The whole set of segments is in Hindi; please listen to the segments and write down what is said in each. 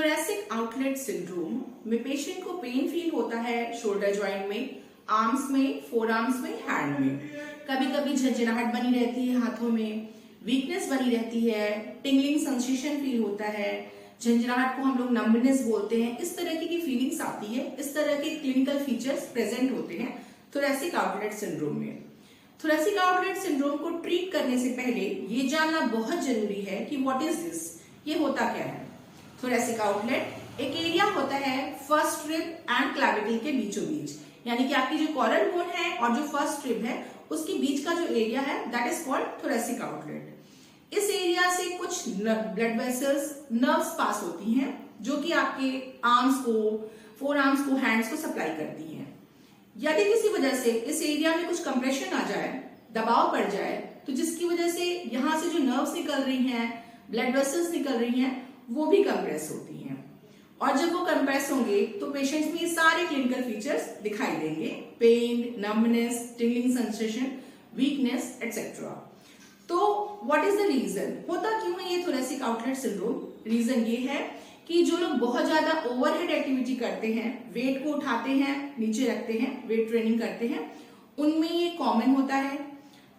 थोरेसिक आउटलेट सिंड्रोम में पेशेंट को पेन फील होता है शोल्डर जॉइंट में, आर्म्स में, फोर आर्म्स में, हैंड में। कभी कभी झंझनाहट बनी रहती है हाथों में, वीकनेस बनी रहती है, टिंगलिंग सेंसेशन फील होता है। झंझनाहट को हम लोग नंबनेस बोलते हैं। इस तरह की फीलिंग्स आती है। इस तरह के क्लिनिकल फीचर्स प्रेजेंट होते हैं थोरेसिक आउटलेट सिंड्रोम में। थोरेसिक आउटलेट सिंड्रोम को ट्रीट करने से पहले ये जानना बहुत जरूरी है कि व्हाट इज दिस, ये होता क्या है। थोरेसिक आउटलेट एक एरिया होता है फर्स्ट रिब एंड क्लैविकल के बीचों बीच, यानी कि आपकी जो कॉलर बोन है और जो फर्स्ट रिब है उसके बीच का जो एरिया है that is called thoracic outlet. इस एरिया से कुछ ब्लड वेसल्स, नर्व्स पास होती हैं जो कि आपके आर्म्स को, फोर आर्म्स को, हैंड्स को सप्लाई करती हैं। यदि किसी वजह से इस एरिया में कुछ कंप्रेशन आ जाए, दबाव पड़ जाए, तो जिसकी वजह से यहां से जो नर्व्स निकल रही हैं, ब्लड वेसल्स निकल रही हैं, वो भी कंप्रेस होती हैं। और जब वो कंप्रेस होंगे तो पेशेंट्स में ये सारे क्लिनिकल फीचर्स दिखाई देंगे: pain, numbness, tingling sensation, weakness etcetera. तो व्हाट इज द रीजन, होता क्यों है ये थोरेसिक आउटलेट सिंड्रोम? रीजन ये है कि जो लोग बहुत ज्यादा ओवरहेड एक्टिविटी करते हैं, वेट को उठाते हैं, नीचे रखते हैं, वेट ट्रेनिंग करते हैं, उनमें ये कॉमन होता है।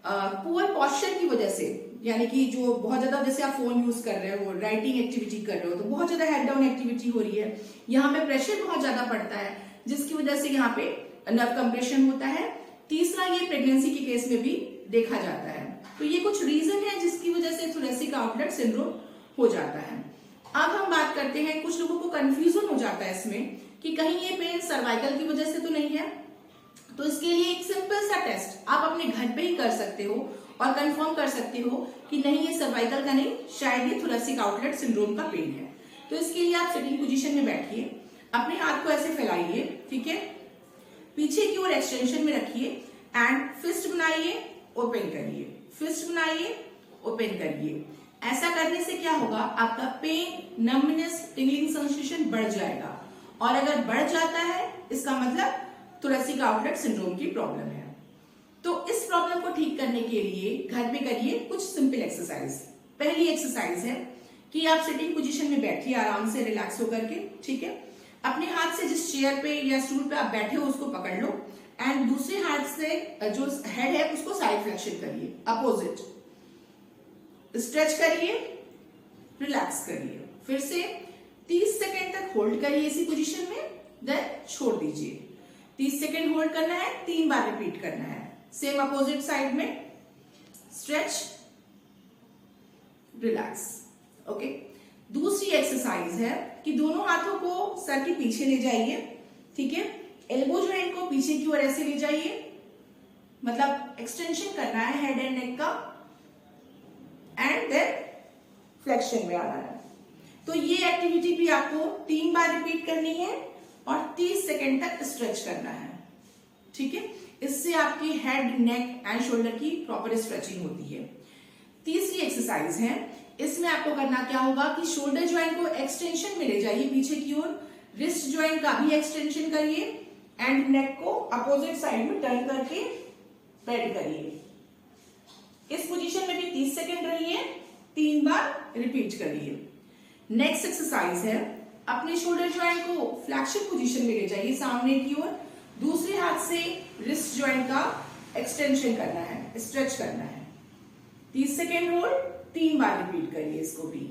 पुअर पॉस्चर की वजह से, यानी कि जो बहुत ज्यादा, जैसे आप फोन यूज कर रहे हो, राइटिंग एक्टिविटी कर रहे हो, तो बहुत ज्यादा हेड डाउन एक्टिविटी हो रही है, यहाँ पे प्रेशर बहुत ज्यादा पड़ता है, जिसकी वजह से यहाँ पे नर्व कंप्रेशन होता है। तीसरा, ये प्रेगनेंसी के केस में भी देखा जाता है। तो ये कुछ रीजन है जिसकी वजह से थोरेसिक आउटलेट सिंड्रोम हो जाता है। अब हम बात करते हैं, कुछ लोगों को कंफ्यूजन हो जाता है इसमें कि कहीं ये पेन सर्वाइकल की वजह से तो नहीं है। तो इसके लिए एक सिंपल सा टेस्ट आप अपने घर पे ही कर सकते हो और कंफर्म कर सकते हो कि नहीं, ये सर्वाइकल का नहीं, शायद ये थोरेसिक आउटलेट सिंड्रोम का पेन है। तो इसके लिए आप सिटिंग पोजीशन में बैठिए, अपने हाथ को ऐसे फैलाइए, ठीक है, पीछे की ओर एक्सटेंशन में रखिए एंड फिस्ट बनाइए, ओपन करिए, फिस्ट बनाइए, ओपन करिए। ऐसा करने से क्या होगा, आपका पेन, नंबनेस, टिंगलिंग सेंसेशन बढ़ जाएगा। और अगर बढ़ जाता है इसका मतलब थोरेसिक आउटलेट सिंड्रोम की प्रॉब्लम है। तो इस प्रॉब्लम को ठीक करने के लिए घर में करिए कुछ सिंपल एक्सरसाइज। पहली एक्सरसाइज है कि आप सिटिंग पोजीशन में बैठिए आराम से, रिलैक्स होकर के, ठीक है। अपने हाथ से जिस चेयर पे या स्टूल पे आप बैठे हो उसको पकड़ लो एंड दूसरे हाथ से जो हेड है उसको साइड फ्लेक्शन करिए, अपोजिट। स्ट्रेच करिए, रिलैक्स करिए, फिर से 30 सेकेंड तक होल्ड करिए इसी पोजीशन में, देन छोड़ दीजिए। 30 सेकेंड होल्ड करना है, 3 बार रिपीट करना है, सेम अपोजिट साइड में, स्ट्रेच, रिलैक्स। ओके। दूसरी एक्सरसाइज है कि दोनों हाथों को सर के पीछे ले जाइए, ठीक है, एल्बो जॉइंट को पीछे की ओर ऐसे ले जाइए, मतलब एक्सटेंशन करना है हेड एंड नेक का, एंड देन फ्लेक्शन में आना है। तो ये एक्टिविटी भी आपको 3 बार रिपीट करनी है और 30 सेकेंड तक स्ट्रेच करना है, ठीक है। इससे आपकी हेड, नेक एंड शोल्डर की प्रॉपर स्ट्रेचिंग होती है। तीसरी एक्सरसाइज है, इसमें आपको करना क्या होगा कि शोल्डर ज्वाइंट को एक्सटेंशन में ले जाइए पीछे की ओर, रिस्ट ज्वाइंट का भी एक्सटेंशन करिए एंड नेक को अपोजिट साइड में टर्न करके बेंड करिए। इस पोजीशन में भी 30 सेकेंड रहिए, 3 बार रिपीट करिए। नेक्स्ट एक्सरसाइज है, अपने शोल्डर ज्वाइंट को फ्लैक्शन पोजीशन में ले जाइए सामने की ओर, दूसरे हाथ से रिस्ट ज्वाइंट का एक्सटेंशन करना है, स्ट्रेच करना है। 30 सेकेंड होल्ड, 3 बार रिपीट करिए इसको भी,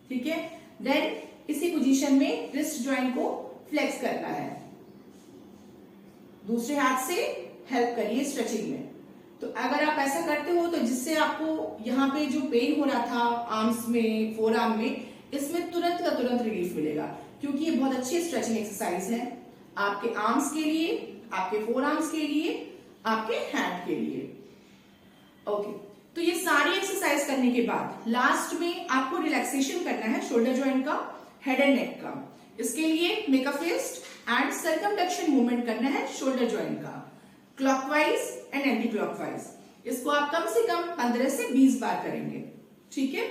ठीक है। देन इसी पोजीशन में रिस्ट ज्वाइंट को फ्लेक्स करना है, दूसरे हाथ से हेल्प करिए स्ट्रेचिंग में। तो अगर आप ऐसा करते हो तो जिससे आपको यहाँ पे जो पेन हो रहा था आर्म्स में, फोर आर्म में, इसमें तुरंत का तुरंत रिलीफ मिलेगा, क्योंकि ये बहुत अच्छी स्ट्रेचिंग एक्सरसाइज है आपके आर्म्स के लिए, आपके फोर आर्म्स के लिए, आपके हैंड के लिए। ओके। तो ये सारी एक्सरसाइज करने के बाद लास्ट में आपको रिलैक्सेशन करना है शोल्डर जॉइंट का, हेड एंड नेक का। इसके लिए make a fist and circumduction movement करना है शोल्डर जॉइंट का, क्लॉकवाइज एंड एंटी क्लॉकवाइज। इसको आप कम से कम 15 से 20 बार करेंगे, ठीक है।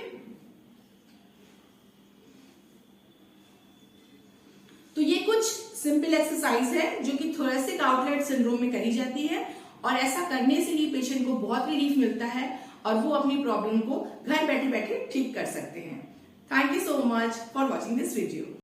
तो ये कुछ सिंपल एक्सरसाइज है जो कि थोरेसिक आउटलेट सिंड्रोम में करी जाती है और ऐसा करने से ही पेशेंट को बहुत रिलीफ मिलता है और वो अपनी प्रॉब्लम को घर बैठे बैठे ठीक कर सकते हैं। Thank you so much for watching this video.